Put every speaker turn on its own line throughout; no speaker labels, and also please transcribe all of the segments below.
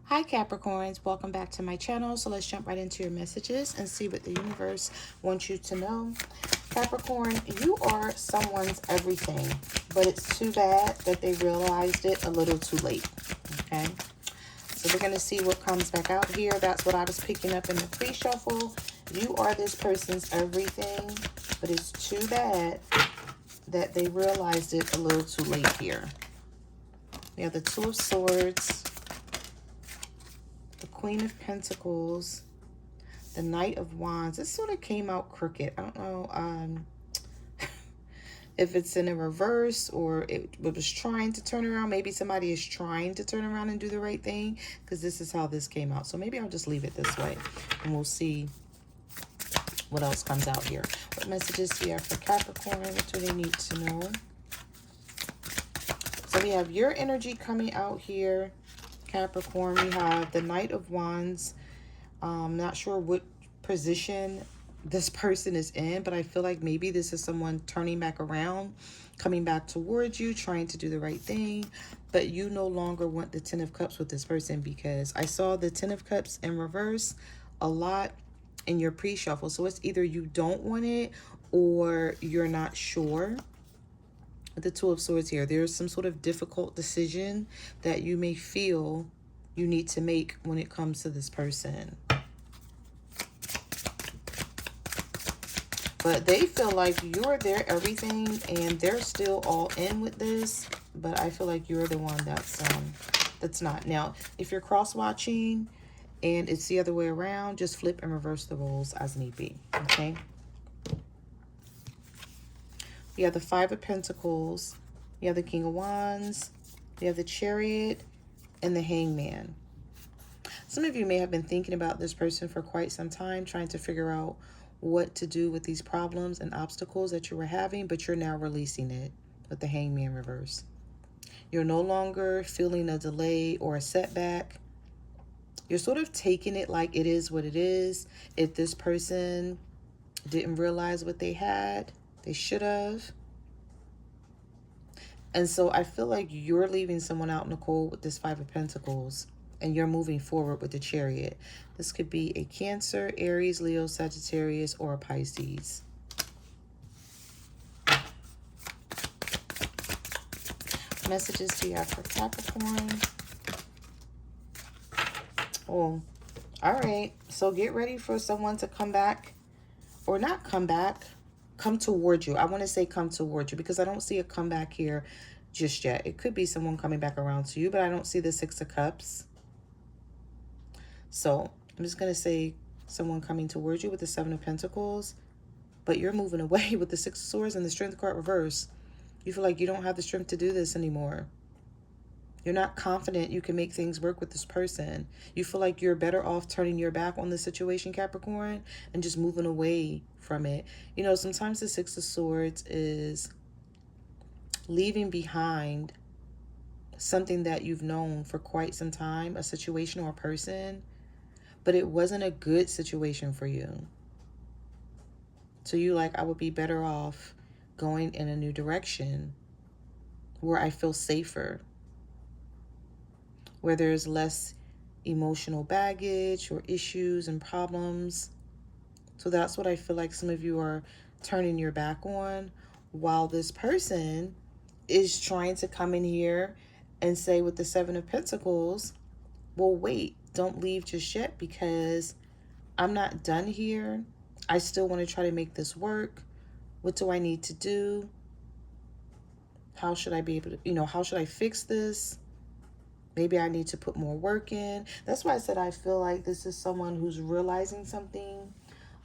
Hi Capricorns, welcome back to my channel. So let's jump right into your messages and see what the universe wants you to know. Capricorn, you are someone's everything, but it's too bad that they realized it a little too late. Okay, so we're going to see what comes back out here. That's what I was picking up in the pre-shuffle. You are this person's everything, but it's too bad that they realized it a little too late here. We have the Two of Swords, the Queen of Pentacles, the Knight of Wands. This sort of came out crooked. I don't know if it's in a reverse or it was trying to turn around. Maybe somebody is trying to turn around and do the right thing, because this is how this came out. So maybe I'll just leave it this way and we'll see what else comes out here. What messages do you have for Capricorn? What do they need to know? So we have your energy coming out here, Capricorn. We have the Knight of Wands. Not sure what position this person is in, but I feel like maybe this is someone turning back around, coming back towards you, trying to do the right thing, but you no longer want the Ten of Cups with this person, because I saw the Ten of Cups in reverse a lot in your pre-shuffle. So it's either you don't want it or you're not sure. With the Two of Swords here, there's some sort of difficult decision that you may feel you need to make when it comes to this person. But they feel like you're their everything and they're still all in with this. But I feel like you're the one that's not. Now, if you're cross-watching and it's the other way around, just flip and reverse the roles as need be. Okay. You have the Five of Pentacles. You have the King of Wands. You have the Chariot and the Hangman. Some of you may have been thinking about this person for quite some time, trying to figure out what to do with these problems and obstacles that you were having, but you're now releasing it with the Hangman reverse. You're no longer feeling a delay or a setback. You're sort of taking it like it is what it is. If this person didn't realize what they had, they should have. And so I feel like you're leaving someone out in the cold with this Five of Pentacles, and you're moving forward with the Chariot. This could be a Cancer, Aries, Leo, Sagittarius, or a Pisces. Messages do you have for Capricorn? Oh, all right. So get ready for someone to come back, or not come back, come towards you. I want to say come towards you, because I don't see a comeback here just yet. It could be someone coming back around to you, but I don't see the Six of Cups. So I'm just going to say someone coming towards you with the Seven of Pentacles, but you're moving away with the Six of Swords and the Strength card reverse. You feel like you don't have the strength to do this anymore. You're not confident you can make things work with this person. You feel like you're better off turning your back on the situation, Capricorn, and just moving away from it. You know, sometimes the Six of Swords is leaving behind something that you've known for quite some time, a situation or a person, but it wasn't a good situation for you. So you like, I would be better off going in a new direction where I feel safer, where there's less emotional baggage or issues and problems. So that's what I feel like some of you are turning your back on, while this person is trying to come in here and say with the Seven of Pentacles, well, wait, don't leave just yet, because I'm not done here. I still want to try to make this work. What do I need to do? How should I be able to, how should I fix this? Maybe I need to put more work in. That's why I said I feel like this is someone who's realizing something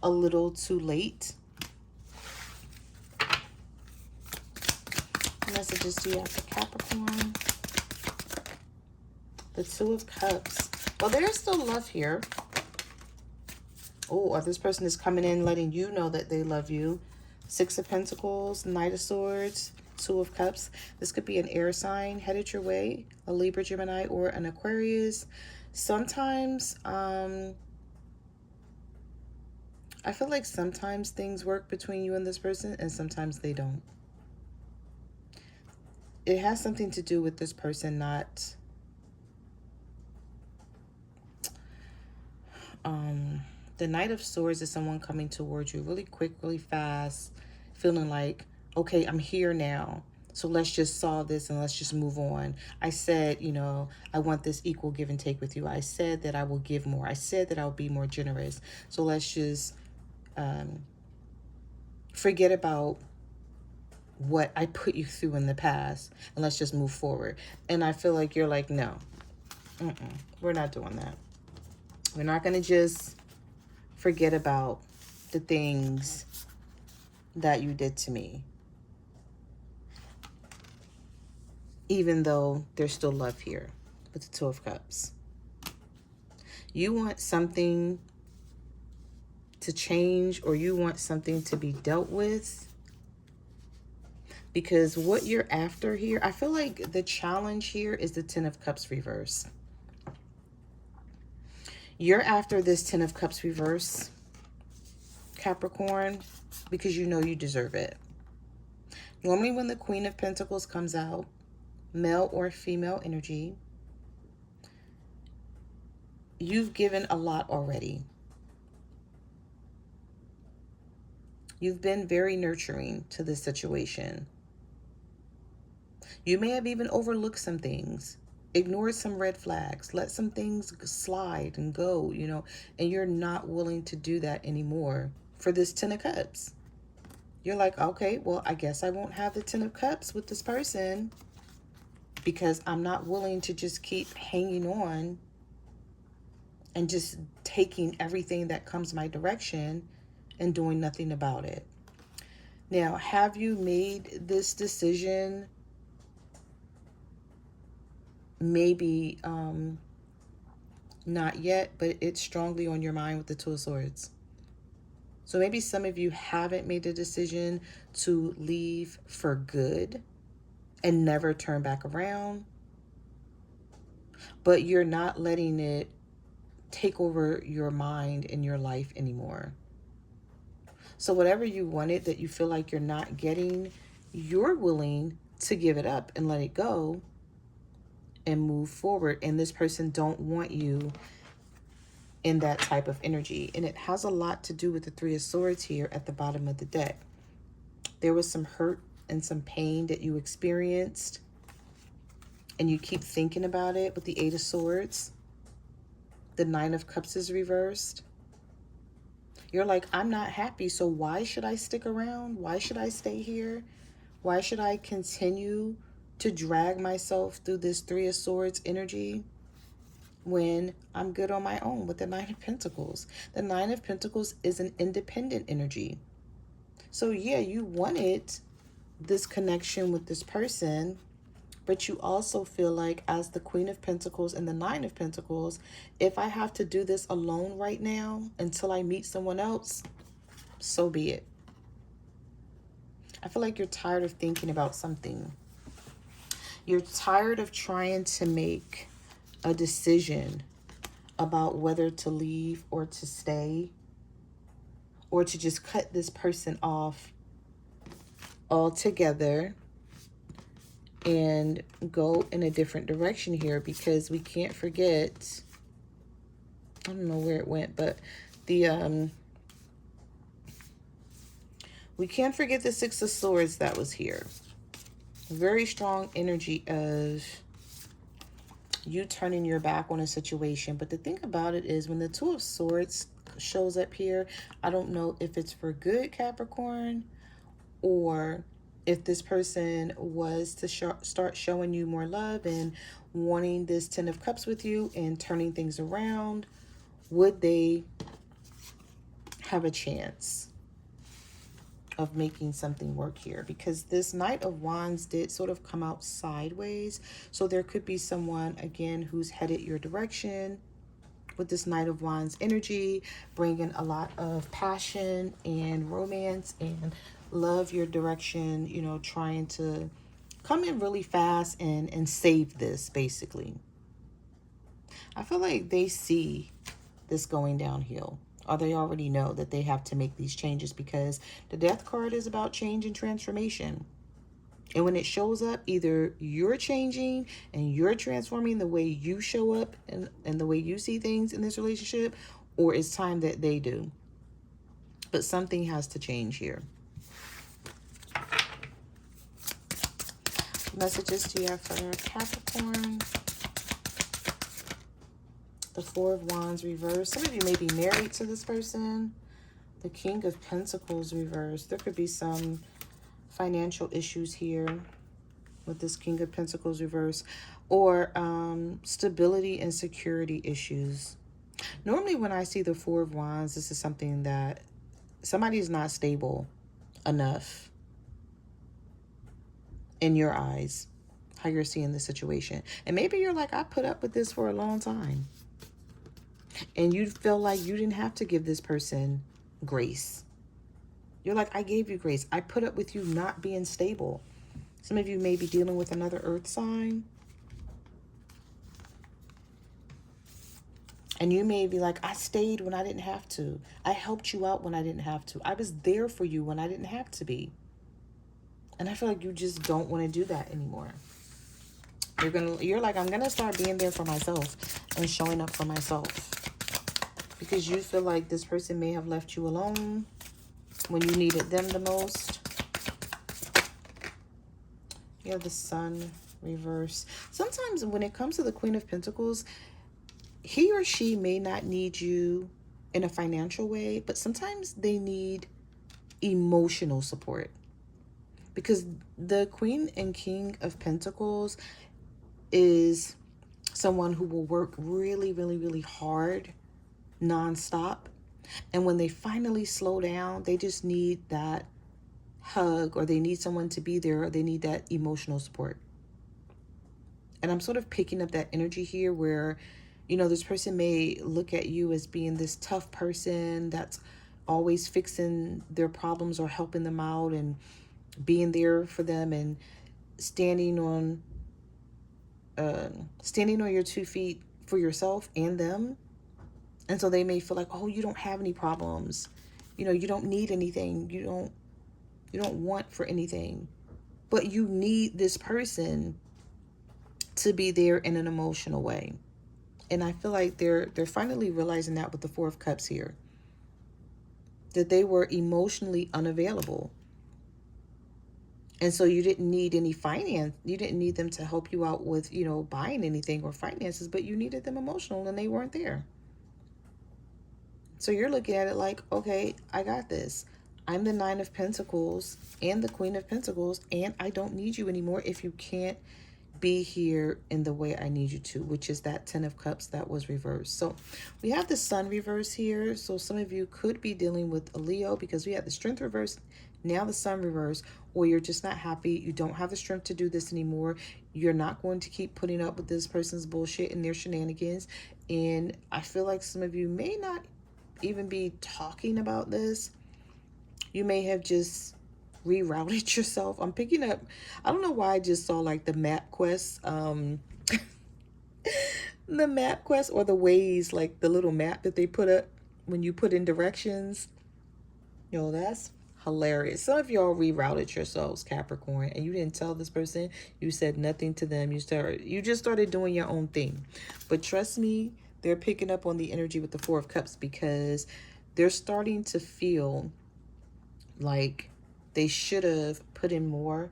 a little too late. Messages do you have for Capricorn? The Two of Cups. Well, there's still love here. Oh, or this person is coming in letting you know that they love you. Six of Pentacles, Knight of Swords, Two of Cups. This could be an air sign headed your way, a Libra, Gemini, or an Aquarius. Sometimes, I feel like sometimes things work between you and this person, and sometimes they don't. It has something to do with this person not The Knight of Swords is someone coming towards you really quick, really fast, feeling like, okay, I'm here now. So let's just solve this and let's just move on. I said, you know, I want this equal give and take with you. I said that I will give more. I said that I'll be more generous. So let's just forget about what I put you through in the past and let's just move forward. And I feel like you're like, no, we're not doing that. We're not going to just forget about the things that you did to me, even though there's still love here with the Two of Cups. You want something to change, or you want something to be dealt with, because what you're after here, I feel like the challenge here is the Ten of Cups reverse. You're after this Ten of Cups reverse, Capricorn, because you know you deserve it. Normally when the Queen of Pentacles comes out, male or female energy, you've given a lot already. You've been very nurturing to this situation. You may have even overlooked some things, ignored some red flags, let some things slide and go, you know, and you're not willing to do that anymore for this Ten of Cups. You're like, okay, well, I guess I won't have the Ten of Cups with this person because I'm not willing to just keep hanging on and just taking everything that comes my direction and doing nothing about it. Now, have you made this decision? Maybe not yet, but it's strongly on your mind with the Two of Swords. So maybe some of you haven't made the decision to leave for good and never turn back around, but you're not letting it take over your mind and your life anymore. So whatever you wanted that you feel like you're not getting, you're willing to give it up and let it go and move forward. And this person don't want you in that type of energy. And it has a lot to do with the Three of Swords here at the bottom of the deck. There was some hurt and some pain that you experienced, and you keep thinking about it with the Eight of Swords. The Nine of Cups is reversed. You're like, I'm not happy, so why should I stick around? Why should I stay here? Why should I continue to drag myself through this Three of Swords energy when I'm good on my own with the Nine of Pentacles? The Nine of Pentacles is an independent energy. So yeah, you wanted this connection with this person, but you also feel like, as the Queen of Pentacles and the Nine of Pentacles, if I have to do this alone right now until I meet someone else, so be it. I feel like you're tired of thinking about something. You're tired of trying to make a decision about whether to leave or to stay, or to just cut this person off altogether and go in a different direction here, because we can't forget, I don't know where it went, but the we can't forget the Six of Swords that was here. Very strong energy of you turning your back on a situation. But the thing about it is, when the Two of Swords shows up here, I don't know if it's for good, Capricorn, or if this person was to start showing you more love and wanting this Ten of Cups with you and turning things around. Would they have a chance of making something work here? Because this Knight of Wands did sort of come out sideways. So there could be someone, again, who's headed your direction with this Knight of Wands energy, bringing a lot of passion and romance and love your direction, you know, trying to come in really fast and save this, basically. I feel like they see this going downhill, or they already know that they have to make these changes, because the Death card is about change and transformation. And when it shows up, either you're changing and you're transforming the way you show up and the way you see things in this relationship, or it's time that they do. But something has to change here. Messages do you have for Capricorn? The Four of Wands reversed. Some of you may be married to this person. The King of Pentacles reversed. There could be some financial issues here with this King of Pentacles reversed, or stability and security issues. Normally when I see the Four of Wands, this is something that somebody is not stable enough in your eyes, how you're seeing the situation. And maybe you're like, I put up with this for a long time. And you feel like you didn't have to give this person grace. You're like, I gave you grace. I put up with you not being stable. Some of you may be dealing with another earth sign. And you may be like, I stayed when I didn't have to. I helped you out when I didn't have to. I was there for you when I didn't have to be. And I feel like you just don't want to do that anymore. You're like, I'm going to start being there for myself and showing up for myself. Because you feel like this person may have left you alone when you needed them the most. You have the Sun reverse. Sometimes when it comes to the Queen of Pentacles, he or she may not need you in a financial way, but sometimes they need emotional support. Because the Queen and King of Pentacles is someone who will work really, really, really hard, nonstop. And when they finally slow down, they just need that hug, or they need someone to be there, or they need that emotional support. And I'm sort of picking up that energy here where, you know, this person may look at you as being this tough person that's always fixing their problems or helping them out and being there for them and standing on your 2 feet for yourself and them. And so they may feel like, oh, you don't have any problems. You know, you don't need anything. You don't want for anything. But you need this person to be there in an emotional way. And I feel like they're finally realizing that with the Four of Cups here. That they were emotionally unavailable. And so you didn't need any finance. You didn't need them to help you out with, you know, buying anything or finances, but you needed them emotional and they weren't there. So you're looking at it like, okay, I got this. I'm the Nine of Pentacles and the Queen of Pentacles, and I don't need you anymore if you can't be here in the way I need you to, which is that 10 of Cups that was reversed. So we have the Sun reverse here. So some of you could be dealing with a Leo because we have the Strength reverse, now the Sun reverse, or you're just not happy. You don't have the strength to do this anymore. You're not going to keep putting up with this person's bullshit and their shenanigans. And I feel like some of you may not even be talking about this. You may have just rerouted yourself. I'm picking up, I don't know why I just saw like the map quest, the map quest or the ways, like the little map that they put up when you put in directions. Yo, that's hilarious. Some of y'all rerouted yourselves, Capricorn, and you didn't tell this person. You said nothing to them. You just started doing your own thing. But trust me, they're picking up on the energy with the Four of Cups because they're starting to feel like they should have put in more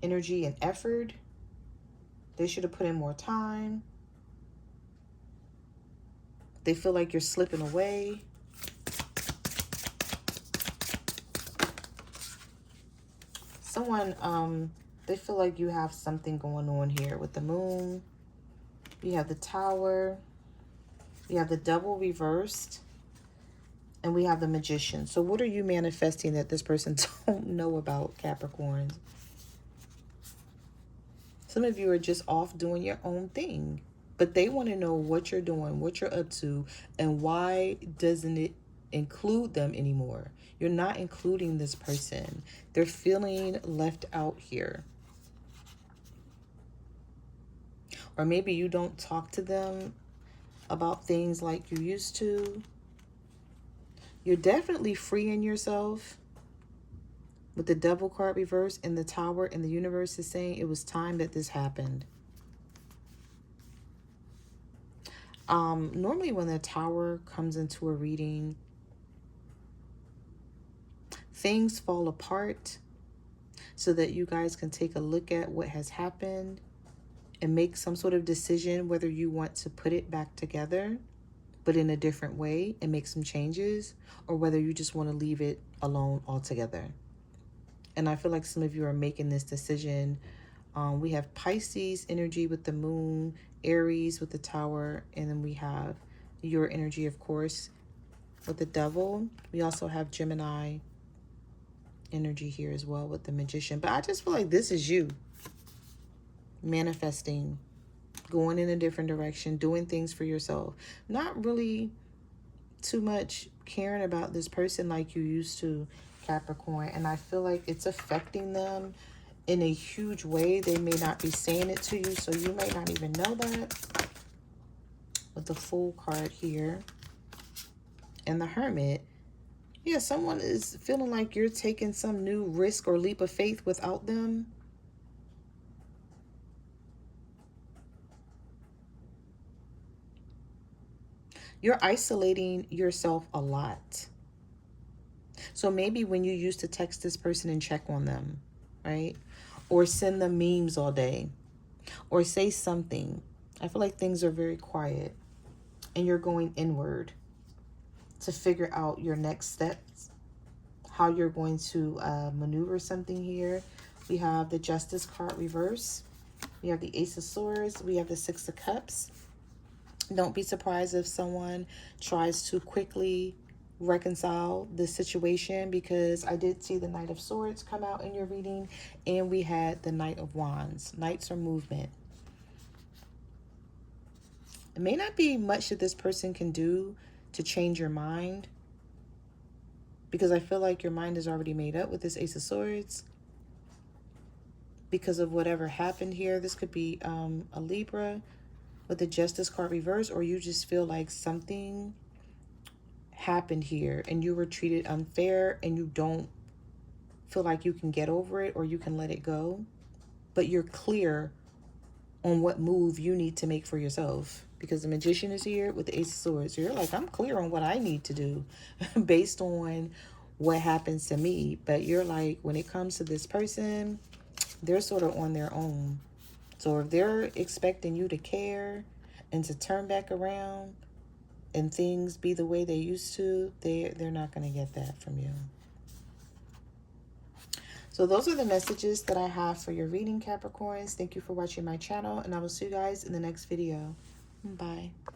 energy and effort. They should have put in more time. They feel like you're slipping away. Someone, they feel like you have something going on here with the Moon. You have the Tower. You have the Double reversed. And we have the Magician. So what are you manifesting that this person don't know about, Capricorn? Some of you are just off doing your own thing. But they want to know what you're doing, what you're up to, and why doesn't it include them anymore? You're not including this person. They're feeling left out here. Or maybe you don't talk to them about things like you used to. You're definitely freeing yourself with the Devil card reverse and the Tower, and the universe is saying it was time that this happened. Normally when the Tower comes into a reading, things fall apart so that you guys can take a look at what has happened and make some sort of decision whether you want to put it back together, but in a different way, and make some changes, or whether you just want to leave it alone altogether. And I feel like some of you are making this decision. We have Pisces energy with the moon, Aries with the Tower, and then we have your energy, of course, with the Devil. We also have Gemini energy here as well with the Magician. But I just feel like this is you manifesting, going in a different direction, doing things for yourself, not really too much caring about this person like you used to, Capricorn. And I feel like it's affecting them in a huge way. They may not be saying it to you, so you may not even know that. With the Fool card here and the Hermit, yeah, someone is feeling like you're taking some new risk or leap of faith without them. You're isolating yourself a lot. So maybe when you used to text this person and check on them, right? Or send them memes all day, or say something, I feel like things are very quiet and you're going inward to figure out your next steps, how you're going to maneuver something here. We have the Justice card reverse. We have the Ace of Swords. We have the Six of Cups. Don't be surprised if someone tries to quickly reconcile the situation, because I did see the Knight of Swords come out in your reading, and we had the Knight of Wands. Knights are movement. It may not be much that this person can do to change your mind, because I feel like your mind is already made up with this Ace of Swords because of whatever happened here. This could be a Libra with the Justice card reverse, or you just feel like something happened here and you were treated unfair and you don't feel like you can get over it or you can let it go, but you're clear on what move you need to make for yourself, because the Magician is here with the Ace of Swords. So you're like, I'm clear on what I need to do based on what happens to me. But you're like, when it comes to this person, they're sort of on their own. So if they're expecting you to care and to turn back around and things be the way they used to, they're not going to get that from you. So those are the messages that I have for your reading, Capricorns. Thank you for watching my channel, and I will see you guys in the next video. Bye.